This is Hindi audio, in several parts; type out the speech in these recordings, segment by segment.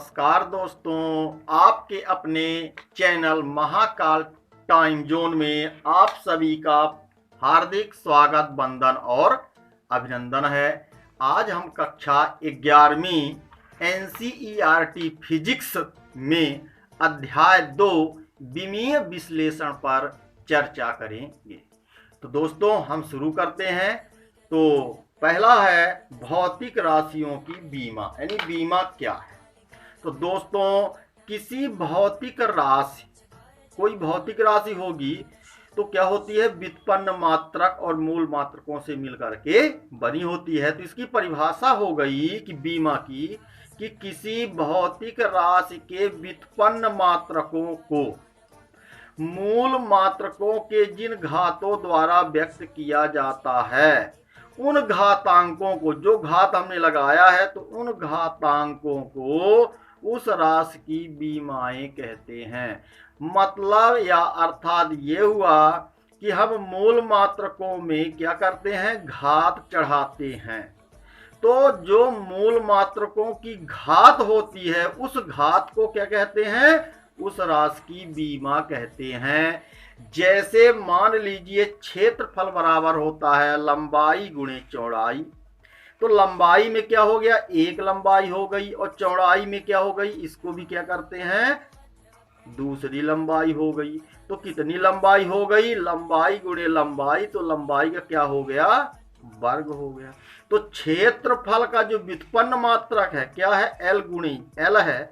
नमस्कार दोस्तों, आपके अपने चैनल महाकाल टाइम जोन में आप सभी का हार्दिक स्वागत, वंदन और अभिनंदन है। आज हम कक्षा 11वीं NCERT फिजिक्स में अध्याय 2 विमीय विश्लेषण पर चर्चा करेंगे। तो दोस्तों हम शुरू करते हैं। तो पहला है भौतिक राशियों की बीमा, यानी बीमा क्या है। तो दोस्तों किसी भौतिक राशि, कोई भौतिक राशि होगी तो क्या होती है, व्युत्पन्न मात्रक और मूल मात्रकों से मिलकर के बनी होती है। तो इसकी परिभाषा हो गई कि बीमा की कि किसी भौतिक राशि के व्युत्पन्न मात्रकों को मूल मात्रकों के जिन घातों द्वारा व्यक्त किया जाता है, उन घातांकों को, जो घात हमने लगाया है तो उन घातांकों को उस राशि की बीमाएं कहते हैं। मतलब या अर्थात ये हुआ कि हम मूल मात्रकों में क्या करते हैं, घात चढ़ाते हैं। तो जो मूल मात्रकों की घात होती है उस घात को क्या कहते हैं, उस राशि की बीमा कहते हैं। जैसे मान लीजिए क्षेत्रफल बराबर होता है लंबाई गुणे चौड़ाई। तो लंबाई में क्या हो गया, एक लंबाई हो गई, और चौड़ाई में क्या हो गई, इसको भी क्या करते हैं, दूसरी लंबाई हो गई। तो कितनी लंबाई हो गई, लंबाई गुणे लंबाई, तो लंबाई का क्या हो गया, वर्ग हो गया। तो क्षेत्रफल का जो व्युत्पन्न मात्रक है क्या है, L गुणे L है,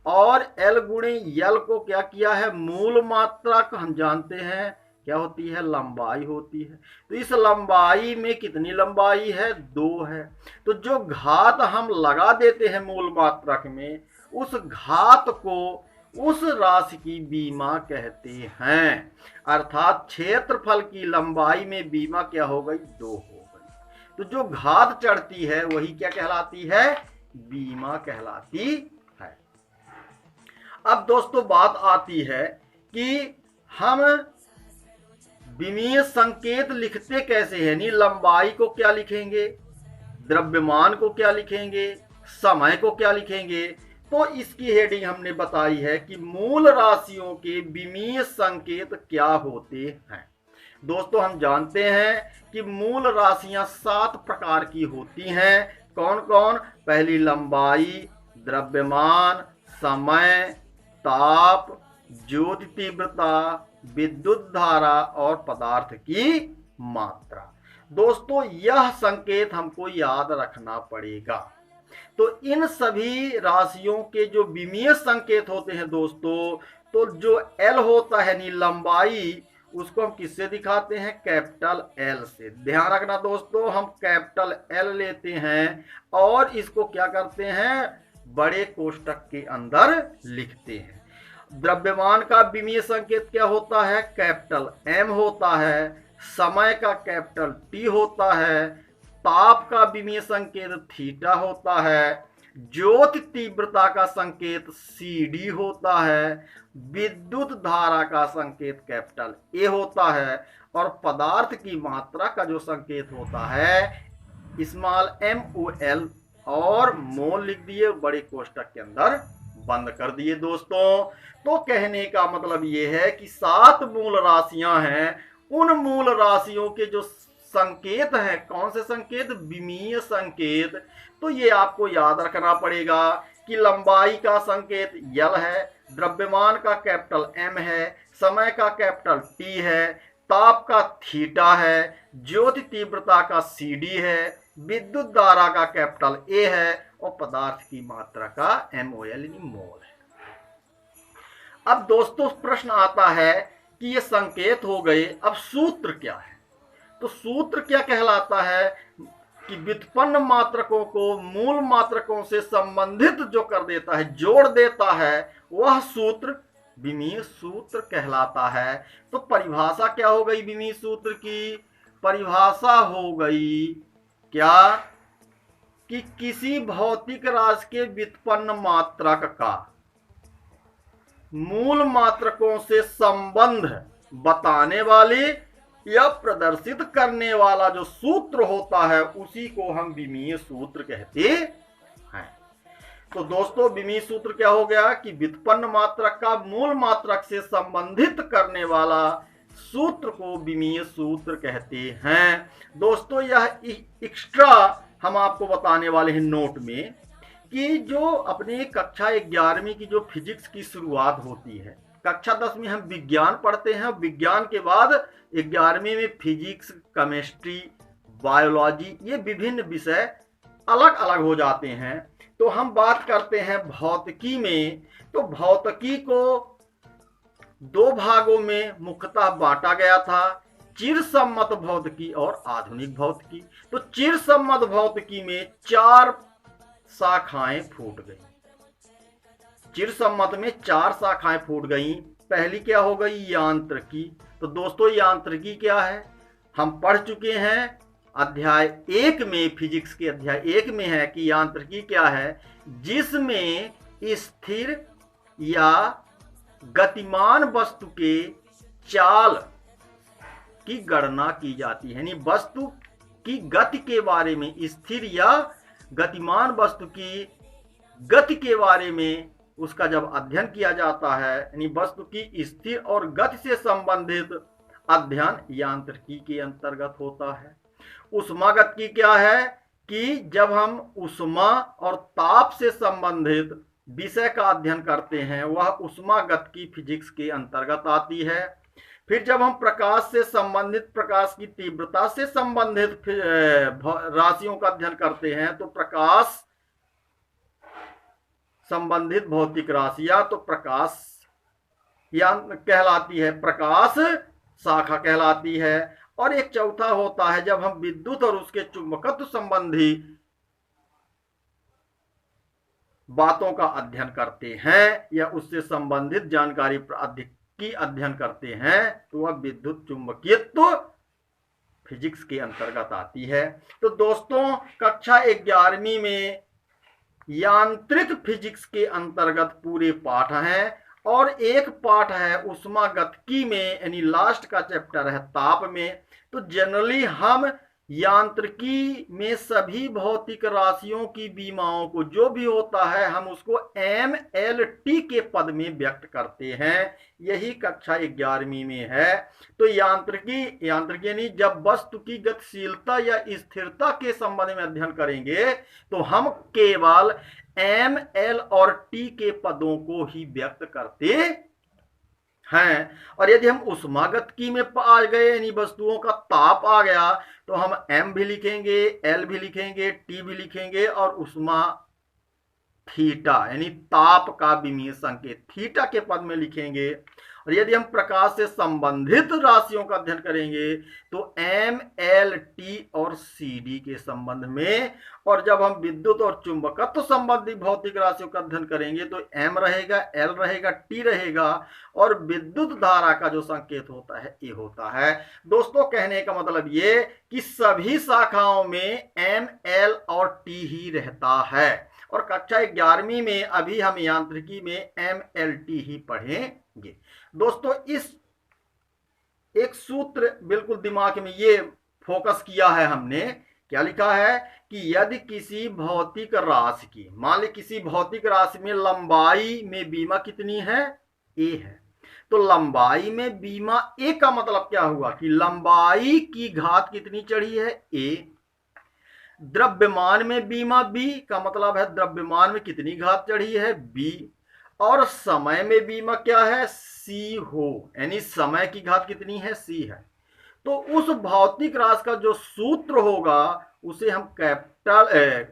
और L गुणे L को क्या किया है, मूल मात्रक हम जानते हैं क्या होती है, लंबाई होती है। तो इस लंबाई में कितनी लंबाई है, 2 है। तो जो घात हम लगा देते हैं मूल मात्रक में, उस घात को उस राशि की बीमा कहते हैं। अर्थात क्षेत्रफल की लंबाई में बीमा क्या हो गई, 2 हो गई। तो जो घात चढ़ती है वही क्या कहलाती है, बीमा कहलाती है। अब दोस्तों बात आती है कि हम विमीय संकेत लिखते कैसे हैं, यानी लंबाई को क्या लिखेंगे, द्रव्यमान को क्या लिखेंगे, समय को क्या लिखेंगे। तो इसकी हेडिंग हमने बताई है कि मूल राशियों के विमीय संकेत क्या होते हैं। दोस्तों हम जानते हैं कि मूल राशियां 7 प्रकार की होती हैं। कौन कौन, पहली लंबाई, द्रव्यमान, समय, ताप, ज्योति तीव्रता, विद्युत धारा और पदार्थ की मात्रा। दोस्तों यह संकेत हमको याद रखना पड़ेगा। तो इन सभी राशियों के जो विमीय संकेत होते हैं दोस्तों, तो जो L होता है यानी लंबाई, उसको हम किससे दिखाते हैं, कैपिटल L से। ध्यान रखना दोस्तों, हम कैपिटल L लेते हैं और इसको क्या करते हैं, बड़े कोष्टक के अंदर लिखते हैं। द्रव्यमान का विमीय संकेत क्या होता है, कैपिटल M होता है। समय का कैपिटल T होता है। ताप का विमीय संकेत थीटा होता है। ज्योति तीव्रता का संकेत CD होता है। विद्युत धारा का संकेत कैपिटल A होता है। और पदार्थ की मात्रा का जो संकेत होता है स्मॉल MOL, और मोल लिख दिए, बड़े कोष्टक के अंदर बंद कर दिए। दोस्तों तो कहने का मतलब ये है कि 7 मूल राशियां हैं, उन मूल राशियों के जो संकेत हैं, कौन से संकेत, विमीय संकेत। तो ये आपको याद रखना पड़ेगा कि लंबाई का संकेत L है, द्रव्यमान का कैपिटल M है, समय का कैपिटल T है, ताप का थीटा है, ज्योति तीव्रता का CD है, विद्युत धारा का कैपिटल A है, और पदार्थ की मात्रा का MOL यानी मोल है। अब दोस्तों प्रश्न आता है कि ये संकेत हो गए, अब सूत्र क्या है। तो सूत्र क्या कहलाता है कि व्युत्पन्न मात्रकों को मूल मात्रकों से संबंधित जो कर देता है, जोड़ देता है, वह सूत्र विमीय सूत्र कहलाता है। तो परिभाषा क्या हो गई विमीय सूत्र की, परिभाषा हो गई क्या, कि किसी भौतिक राशि के व्युत्पन्न मात्रक का मूल मात्रकों से संबंध बताने वाले या प्रदर्शित करने वाला जो सूत्र होता है उसी को हम विमीय सूत्र कहते हैं। तो दोस्तों विमीय सूत्र क्या हो गया कि व्युत्पन्न मात्रक का मूल मात्रक से संबंधित करने वाला सूत्र को विमीय सूत्र कहते हैं। दोस्तों यह एक्स्ट्रा हम आपको बताने वाले हैं नोट में कि जो अपने कक्षा 11वीं की जो फिजिक्स की शुरुआत होती है, कक्षा 10 में हम विज्ञान पढ़ते हैं, विज्ञान के बाद 11वीं में फिजिक्स, केमिस्ट्री, बायोलॉजी, ये विभिन्न विषय अलग अलग हो जाते हैं। तो हम बात करते हैं भौतिकी में। तो भौतिकी को दो भागों में मुख्यतः बांटा गया था, चिरसम्मत भौतिकी और आधुनिक भौतिकी। तो चिरसम्मत भौतिकी में 4 शाखाएं फूट गई। चिरसम्मत में 4 शाखाएं फूट गई। पहली क्या हो गई? यांत्रिकी। तो दोस्तों यांत्रिकी क्या है? हम पढ़ चुके हैं अध्याय 1 में, फिजिक्स के अध्याय 1 में है कि यांत्रिकी क्या है, जिसमें स्थिर या गतिमान वस्तु के चाल की गणना की जाती है। यानी वस्तु की गति के बारे में, स्थिर या गतिमान वस्तु की गति के बारे में उसका जब अध्ययन किया जाता है, यानी वस्तु की स्थिर और गति से संबंधित अध्ययन यांत्रिकी के अंतर्गत होता है। उष्मागतिकी क्या है कि जब हम उष्मा और ताप से संबंधित विषय का अध्ययन करते हैं, वह उष्मागतिकी फिजिक्स के अंतर्गत आती है। फिर जब हम प्रकाश से संबंधित, प्रकाश की तीव्रता से संबंधित राशियों का अध्ययन करते हैं, तो प्रकाश संबंधित भौतिक राशियां तो प्रकाश या कहलाती है, प्रकाश शाखा कहलाती है। और एक चौथा होता है जब हम विद्युत और उसके चुंबकत्व संबंधी बातों का अध्ययन करते हैं या उससे संबंधित जानकारी की अध्ययन करते हैं, तो वह विद्युत चुंबकीयत्व फिजिक्स के अंतर्गत आती है। तो दोस्तों कक्षा 11वीं में यांत्रिक फिजिक्स के अंतर्गत पूरे पाठ हैं और एक पाठ है उष्मागतिकी में, यानी लास्ट का चैप्टर है ताप में। तो जनरली हम यांत्रिकी में सभी भौतिक राशियों की विमाओं को, जो भी होता है, हम उसको MLT के पद में व्यक्त करते हैं। यही कक्षा 11वीं में है। तो यांत्रिकी यानी जब वस्तु की गतिशीलता या स्थिरता के संबंध में अध्ययन करेंगे तो हम केवल ML और T के पदों को ही व्यक्त करते हैं। और यदि हम उष्मागतिकी में आ गए, यानी वस्तुओं का ताप आ गया, तो हम M भी लिखेंगे, L भी लिखेंगे, T भी लिखेंगे और उष्मा थीटा यानी ताप का विमीय संकेत थीटा के पद में लिखेंगे। और यदि हम प्रकाश से संबंधित राशियों का अध्ययन करेंगे तो M, L, T और CD के संबंध में। और जब हम विद्युत और चुंबकत्व संबंधी भौतिक राशियों का अध्ययन करेंगे तो M रहेगा, L रहेगा, T रहेगा और विद्युत धारा का जो संकेत होता है ये होता है। दोस्तों कहने का मतलब ये कि सभी शाखाओं में M, L और T ही रहता है। और कक्षा 11वीं में अभी हम यांत्रिकी में MLT ही पढ़ेंगे। दोस्तों इस एक सूत्र बिल्कुल दिमाग में ये फोकस किया है हमने, क्या लिखा है कि यदि किसी भौतिक राशि की, मान ली किसी भौतिक राशि में लंबाई में बीमा कितनी है? A है। तो लंबाई में बीमा A का मतलब क्या हुआ कि लंबाई की घात कितनी चढ़ी है? A। द्रव्यमान में बीमा B का मतलब है द्रव्यमान में कितनी घात चढ़ी है? B। और समय में बीमा क्या है? C हो, यानी समय की घात कितनी है? C है। तो उस भौतिक राशि का जो सूत्र होगा उसे हम कैपिटल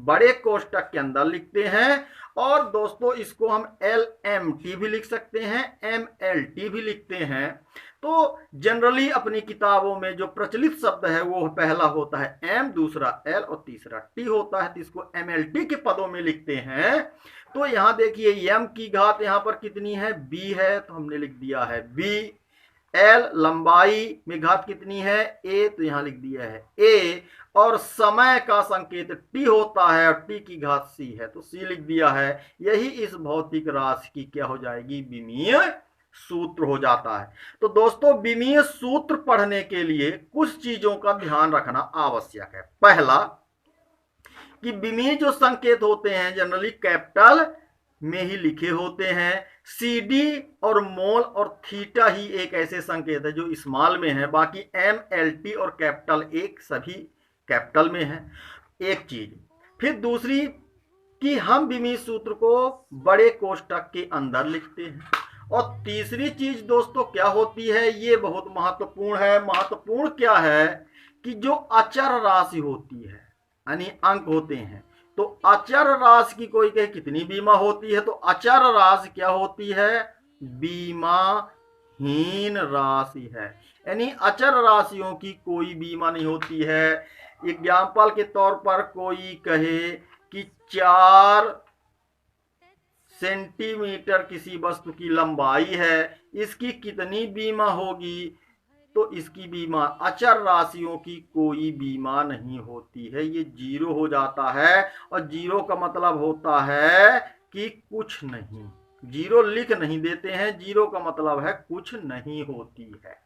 बड़े कोष्टक के अंदर लिखते हैं। और दोस्तों इसको हम LMT भी लिख सकते हैं, MLT भी लिखते हैं। तो जनरली अपनी किताबों में जो प्रचलित शब्द है वो पहला होता है M, दूसरा L और तीसरा T होता है, तो इसको MLT के पदों में लिखते हैं। तो यहाँ देखिए M की घात यहाँ पर कितनी है? B है, तो हमने लिख दिया है B। L लंबाई में घात कितनी है? A, तो यहाँ लिख दिया है A। और समय का संकेत T होता है और T की घात C है, तो C लिख दिया है। यही इस भौतिक राशि की क्या हो जाएगी? विमीय सूत्र हो जाता है। तो दोस्तों विमीय सूत्र पढ़ने के लिए कुछ चीजों का ध्यान रखना आवश्यक है। पहला कि विमीय जो संकेत होते हैं जनरली कैपिटल में ही लिखे होते हैं। CD और मोल और थीटा ही एक ऐसे संकेत है जो स्मॉल में है, बाकी M, LT और कैपिटल एक सभी कैपिटल में है। एक चीज। फिर दूसरी कि हम विमीय सूत्र को बड़े कोष्ठक के अंदर लिखते हैं। और तीसरी चीज दोस्तों क्या होती है, ये बहुत महत्वपूर्ण है। महत्वपूर्ण क्या है कि जो अचर राशि होती है यानी अंक होते हैं, तो अचर राशि की कोई कहे कितनी बीमा होती है, तो अचर राशि क्या होती है, बीमाहीन राशि है। यानी अचर राशियों की कोई बीमा नहीं होती है। एग्जाम्पल के तौर पर कोई कहे कि 4 सेंटीमीटर किसी वस्तु की लंबाई है, इसकी कितनी बीमा होगी, तो इसकी बीमा अचर राशियों की कोई बीमा नहीं होती है, ये जीरो हो जाता है। और जीरो का मतलब होता है कि कुछ नहीं, जीरो लिख नहीं देते हैं, जीरो का मतलब है कुछ नहीं होती है।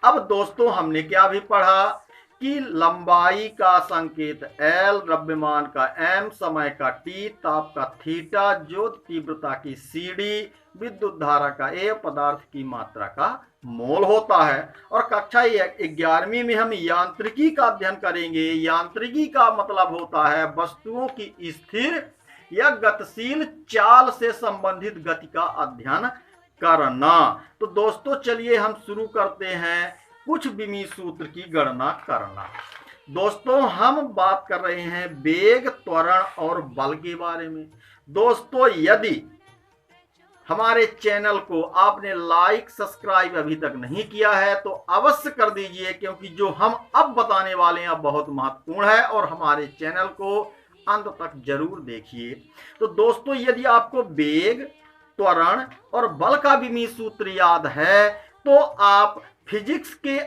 अब दोस्तों हमने क्या भी पढ़ा कि लंबाई का संकेत L, द्रव्यमान का M, समय का T, ताप का थीटा, ज्योत तीव्रता की CD, विद्युत धारा का A, पदार्थ की मात्रा का मोल होता है। और कक्षा 11वीं में हम यांत्रिकी का अध्ययन करेंगे। यांत्रिकी का मतलब होता है वस्तुओं की स्थिर या गतिशील चाल से संबंधित गति का अध्ययन करना। तो दोस्तों चलिए हम शुरू करते हैं कुछ विमीय सूत्र की गणना करना। दोस्तों हम बात कर रहे हैं वेग, त्वरण और बल के बारे में। दोस्तों यदि हमारे चैनल को आपने लाइक सब्सक्राइब अभी तक नहीं किया है तो अवश्य कर दीजिए, क्योंकि जो हम अब बताने वाले हैं बहुत महत्वपूर्ण है और हमारे चैनल को अंत तक जरूर देखिए। तो दोस्तों यदि आपको वेग, त्वरण और बल का विमीय सूत्र याद है तो आप फिजिक्स के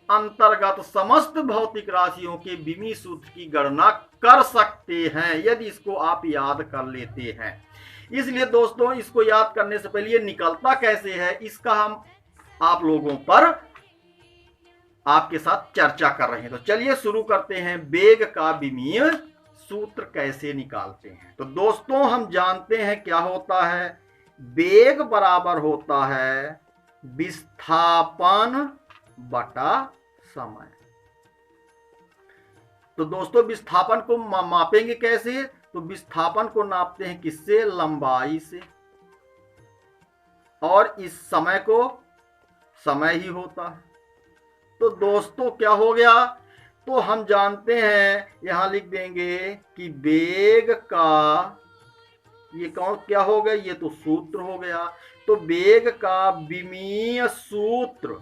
अंतर्गत समस्त भौतिक राशियों के विमीय सूत्र की गणना कर सकते हैं यदि इसको आप याद कर लेते हैं। इसलिए दोस्तों इसको याद करने से पहले ये निकलता कैसे है इसका हम आप लोगों पर आपके साथ चर्चा कर रहे हैं। तो चलिए शुरू करते हैं, वेग का विमीय सूत्र कैसे निकालते हैं। तो दोस्तों हम जानते हैं क्या होता है, वेग बराबर होता है विस्थापन बटा समय। तो दोस्तों विस्थापन को मापेंगे कैसे, तो विस्थापन को नापते हैं किससे, लंबाई से, और इस समय को समय ही होता है। तो दोस्तों क्या हो गया, तो हम जानते हैं यहां लिख देंगे कि वेग का ये कौन क्या हो गया, ये तो सूत्र हो गया। तो वेग का विमीय सूत्र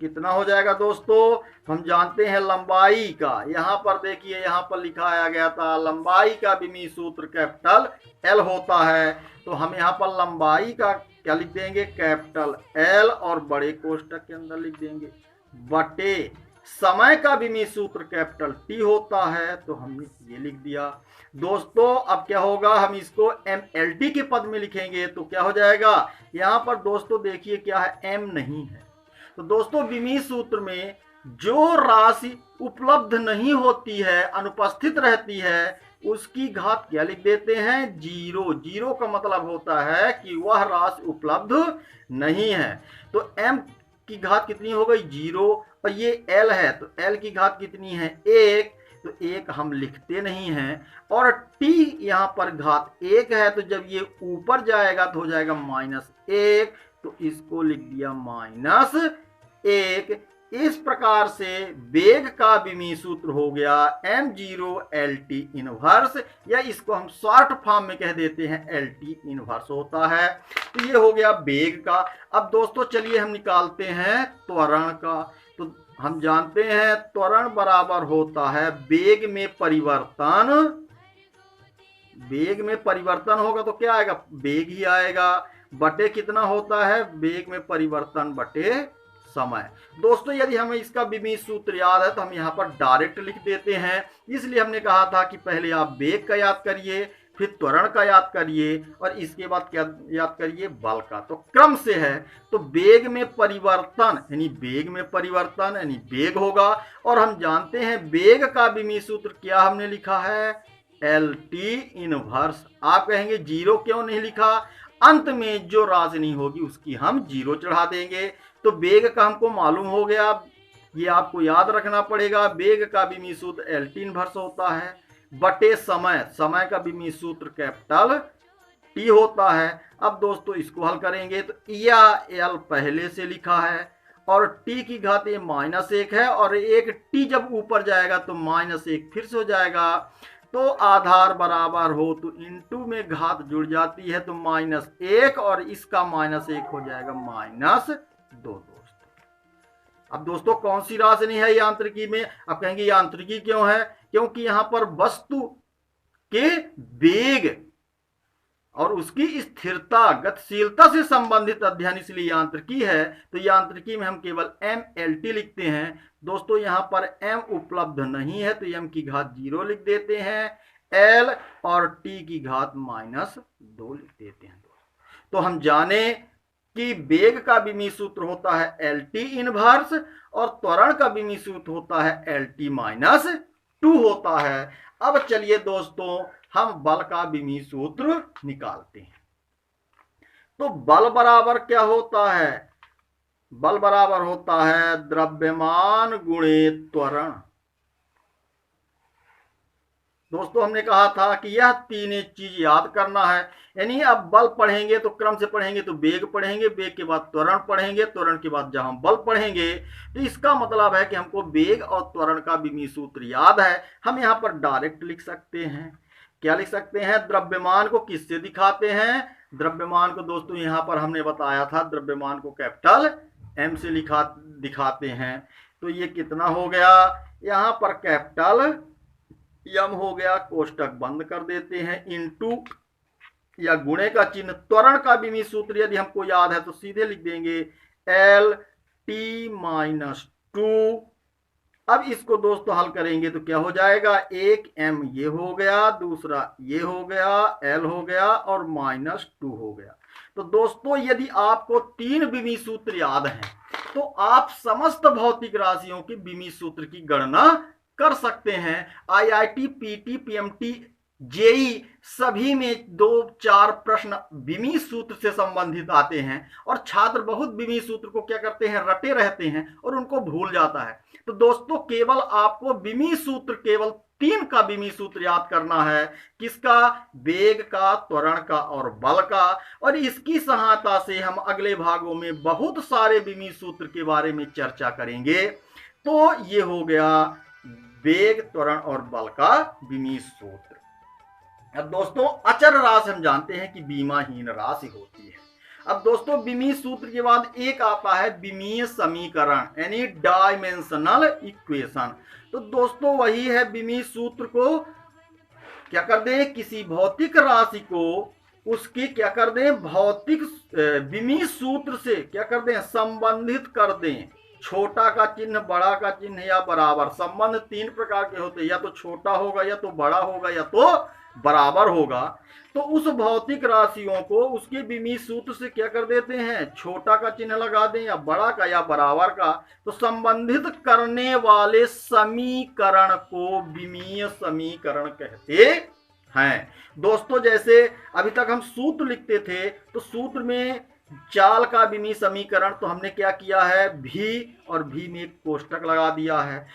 कितना हो जाएगा दोस्तों, हम जानते हैं लंबाई का, यहां पर देखिए यहां पर लिखाया गया था लंबाई का विमीय सूत्र कैपिटल L होता है। तो हम यहां पर लंबाई का क्या लिख देंगे, कैपिटल L, और बड़े कोष्ठक के अंदर लिख देंगे बटे समय का विमीय सूत्र कैपिटल T होता है, तो हमने ये लिख दिया। दोस्तों अब क्या होगा, हम इसको MLT के पद में लिखेंगे तो क्या हो जाएगा, यहां पर दोस्तों देखिए क्या है, M नहीं है। तो दोस्तों विमीय सूत्र में जो राशि उपलब्ध नहीं होती है, अनुपस्थित रहती है, उसकी घात क्या लिख देते हैं, जीरो। जीरो का मतलब होता है कि वह राशि उपलब्ध नहीं है। तो M की घात कितनी हो गई, जीरो, और ये L है तो L की घात कितनी है, एक, तो एक हम लिखते नहीं हैं। और T यहाँ पर घात एक है, तो जब ये ऊपर जाएगा तो हो जाएगा -1, तो इसको लिख दिया -1। इस प्रकार से वेग का विमीय सूत्र हो गया m0LT इनवर्स, या इसको हम शॉर्ट फॉर्म में कह देते हैं LT इनवर्स होता है। तो ये हो गया वेग का। अब दोस्तों चलिए हम निकालते हैं त्वरण का। तो हम जानते हैं त्वरण बराबर होता है वेग में परिवर्तन। वेग में परिवर्तन होगा तो क्या आएगा, वेग ही आएगा, बटे कितना होता है, वेग में परिवर्तन बटे समय। दोस्तों यदि हमें इसका विमीय सूत्र याद है तो हम यहाँ पर डायरेक्ट लिख देते हैं, इसलिए हमने कहा था कि पहले आप वेग का याद करिए, फिर त्वरण का याद करिए और इसके बाद क्या याद करिए, बल का। तो क्रम से है, तो वेग में परिवर्तन यानी वेग होगा। और हम जानते हैं वेग का विमीय सूत्र क्या हमने लिखा है, एल टी इनवर्स। आप कहेंगे जीरो क्यों नहीं लिखा, अंत में जो राशि नहीं होगी उसकी हम जीरो चढ़ा देंगे। तो वेग का हमको मालूम हो गया, ये आपको याद रखना पड़ेगा। वेग का विमीय सूत्र एल टी इनवर्स होता है बटे समय का विमीय सूत्र कैपिटल टी होता है। अब दोस्तों इसको हल करेंगे तो यह एल पहले से लिखा है और टी की घात ये -1 है और एक टी जब ऊपर जाएगा तो -1 फिर से हो जाएगा। तो आधार बराबर हो तो इनटू में घात जुड़ जाती है तो -1 और इसका -1 हो जाएगा -2। अब दोस्तों कौन सी राशि नहीं है यांत्रिकी में, अब कहेंगे यांत्रिकी क्यों है, क्योंकि यहां पर वस्तु के वेग और उसकी स्थिरता गतिशीलता से संबंधित अध्ययन इसलिए यांत्रिकी है। तो यांत्रिकी में हम केवल MLT लिखते हैं। दोस्तों यहां पर m उपलब्ध नहीं है तो m की घात 0 लिख देते हैं, l और t की घात -2 लिख देते हैं। तो हम जाने कि वेग का विमीय सूत्र होता है LT इनवर्स और त्वरण का विमीय सूत्र होता है LT -2 होता है। अब चलिए दोस्तों हम बल का विमीय सूत्र निकालते हैं। तो बल बराबर क्या होता है, बल बराबर होता है द्रव्यमान गुणे त्वरण। दोस्तों हमने कहा था कि यह तीन चीज याद करना है, यानी अब बल पढ़ेंगे तो क्रम से पढ़ेंगे तो वेग पढ़ेंगे, वेग के बाद त्वरण पढ़ेंगे, त्वरण के बाद जब हम बल पढ़ेंगे तो इसका मतलब है कि हमको वेग और त्वरण का विमीय सूत्र याद है। हम यहाँ पर डायरेक्ट लिख सकते हैं, क्या लिख सकते हैं, द्रव्यमान को किससे दिखाते हैं, द्रव्यमान को दोस्तों यहाँ पर हमने बताया था द्रव्यमान को कैपिटल M से दिखाते हैं। तो ये कितना हो गया, यहाँ पर कैपिटल M हो गया, कोष्टक बंद कर देते हैं, इनटू या गुणे का चिन्ह, त्वरण का विमीय सूत्र यदि हमको याद है तो सीधे लिख देंगे LT-2। अब इसको दोस्तों हल करेंगे तो क्या हो जाएगा, एक M ये हो गया, दूसरा ये हो गया, L हो गया और -2 हो गया। तो दोस्तों यदि आपको तीन विमीय सूत्र याद हैं तो आप समस्त भौतिक राशियों के विमीय सूत्र की गणना कर सकते हैं। IIT, PT, PMT, JEE सभी में 2-4 प्रश्न विमीय सूत्र से संबंधित आते हैं और छात्र बहुत विमीय सूत्र को क्या करते हैं, रटे रहते हैं और उनको भूल जाता है। तो दोस्तों केवल आपको विमीय सूत्र केवल 3 का विमीय सूत्र याद करना है, किसका, वेग का, त्वरण का और बल का। और इसकी सहायता से हम अगले भागों में बहुत सारे विमीय सूत्र के बारे में चर्चा करेंगे। तो ये हो गया वेग, त्वरण और बल का विमीय सूत्र। अब दोस्तों अचर राशि हम जानते हैं कि बीमाहीन राशि होती है। अब दोस्तों विमीय सूत्र के बाद एक आता है विमीय समीकरण यानी डायमेंशनल इक्वेशन। तो दोस्तों वही है, विमीय सूत्र को क्या कर दें, किसी भौतिक राशि को उसकी क्या कर दें, भौतिक विमीय सूत्र से क्या कर दें, संबंधित कर दें। छोटा का चिन्ह, बड़ा का चिन्ह या बराबर। संबंध 3 प्रकार के होते हैं, या तो छोटा होगा, या तो बड़ा होगा, या तो बराबर होगा। तो उस भौतिक राशियों को उसके विमीय सूत्र से क्या कर देते हैं, छोटा का चिन्ह लगा दें या बड़ा का या बराबर का। तो संबंधित करने वाले समीकरण को विमीय समीकरण कहते हैं। दोस्तों जैसे अभी तक हम सूत्र लिखते थे तो सूत्र में चाल का विमीय समीकरण तो हमने क्या किया है, भी और भी में एक कोष्टक लगा दिया है।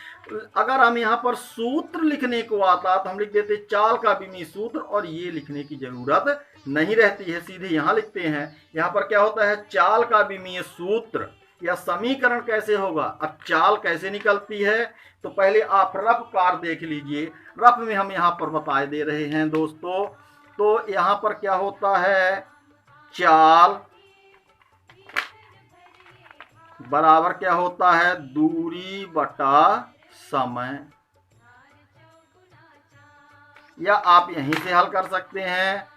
अगर हम यहाँ पर सूत्र लिखने को आता तो हम लिख देते चाल का विमीय सूत्र और ये लिखने की जरूरत नहीं रहती है, सीधे यहाँ लिखते हैं। यहाँ पर क्या होता है, चाल का विमीय सूत्र या समीकरण कैसे होगा। अब चाल कैसे निकलती है तो पहले आप रफ कार देख लीजिए, रफ में हम यहाँ पर बताए दे रहे हैं दोस्तों। तो यहाँ पर क्या होता है, चाल बराबर क्या होता है, दूरी बटा समय, या आप यहीं से हल कर सकते हैं।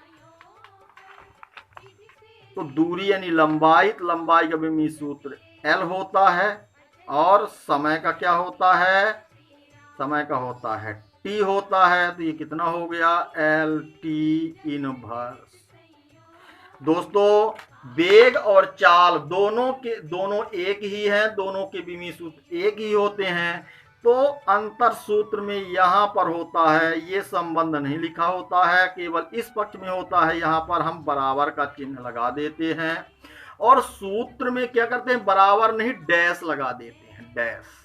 तो दूरी यानी लंबाई, तो लंबाई का विमीय सूत्र L होता है और समय का क्या होता है, समय का होता है टी होता है तो ये कितना हो गया, एल टी इनवर्स। दोस्तों वेग और चाल दोनों एक ही हैं, दोनों के विमीय सूत्र एक ही होते हैं। तो अंतर सूत्र में यहाँ पर होता है, ये संबंध नहीं लिखा होता है, केवल इस पक्ष में होता है, यहाँ पर हम बराबर का चिन्ह लगा देते हैं। और सूत्र में क्या करते हैं, बराबर नहीं डैश लगा देते हैं, डैश।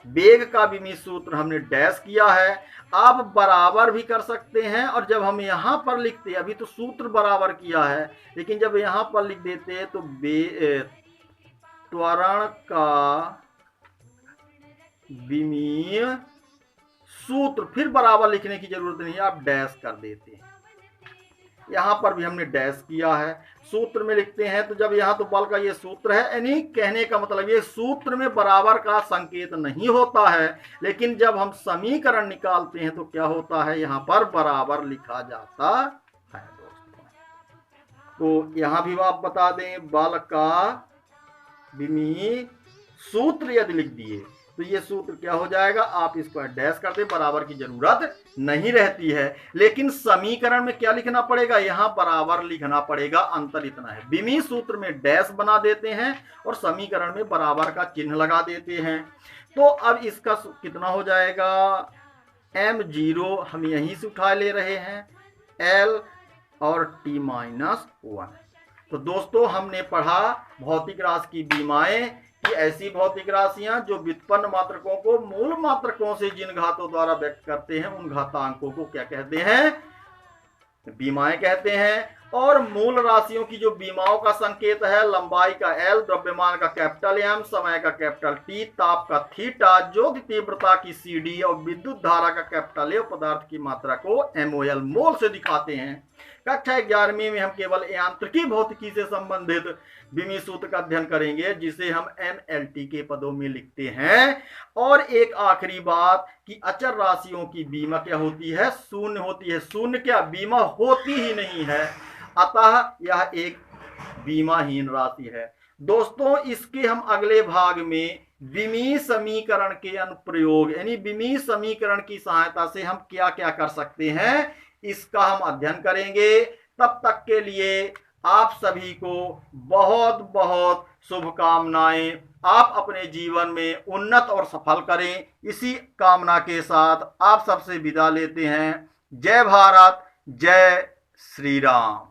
वेग का विमीय सूत्र हमने डैश किया है, आप बराबर भी कर सकते हैं। और जब हम यहां पर लिखते हैं, अभी तो सूत्र बराबर किया है, लेकिन जब यहां पर लिख देते हैं तो त्वरण का विमीय सूत्र, फिर बराबर लिखने की जरूरत नहीं है, आप डैश कर देते हैं। यहां पर भी हमने डैश किया है, सूत्र में लिखते हैं तो जब यहां तो बल का ये सूत्र है, यानी कहने का मतलब ये सूत्र में बराबर का संकेत नहीं होता है, लेकिन जब हम समीकरण निकालते हैं तो क्या होता है, यहां पर बराबर लिखा जाता है दोस्तों। तो यहां भी आप बता दें, बल का विमीय सूत्र यदि लिख दिए तो ये सूत्र क्या हो जाएगा, आप इसको डैश कर दे, बराबर की जरूरत नहीं रहती है। लेकिन समीकरण में क्या लिखना पड़ेगा, यहां बराबर लिखना पड़ेगा। अंतर इतना है, विमीय सूत्र में डैश बना देते हैं और समीकरण में बराबर का चिन्ह लगा देते हैं। तो अब इसका कितना हो जाएगा, m0 हम यहीं से उठा ले रहे हैं, l और t-1। तो दोस्तों हमने पढ़ा भौतिक राशि की बीमाएं कि ऐसी भौतिक राशियां जो व्युत्पन्न मात्रकों को मूल मात्रकों से जिन घातों द्वारा व्यक्त करते हैं, उन घातांकों को क्या कहते हैं, बीमाएं कहते हैं। और मूल राशियों की जो बीमाओं का संकेत है, लंबाई का L, द्रव्यमान का कैपिटल M, समय का कैपिटल T, ताप का थीटा, ज्योति तीव्रता की CD और विद्युत धारा का कैपिटल A, पदार्थ की मात्रा को MOL मोल से दिखाते हैं। कक्षा 11वीं में हम केवल यांत्रिकी भौतिकी से संबंधित विमीय सूत्र का अध्ययन करेंगे, जिसे हम MLT के पदों में लिखते हैं। और एक आखिरी बात कि अचर राशियों की बीमा क्या होती है, शून्य होती है। शून्य क्या, बीमा होती ही नहीं है, अतः यह एक बीमाहीन राशि है। दोस्तों इसके हम अगले भाग में विमीय समीकरण के अनुप्रयोग, यानी विमीय समीकरण की सहायता से हम क्या क्या कर सकते हैं, इसका हम अध्ययन करेंगे। तब तक के लिए आप सभी को बहुत बहुत शुभकामनाएं। आप अपने जीवन में उन्नत और सफल करें, इसी कामना के साथ आप सबसे विदा लेते हैं। जय भारत, जय श्री राम।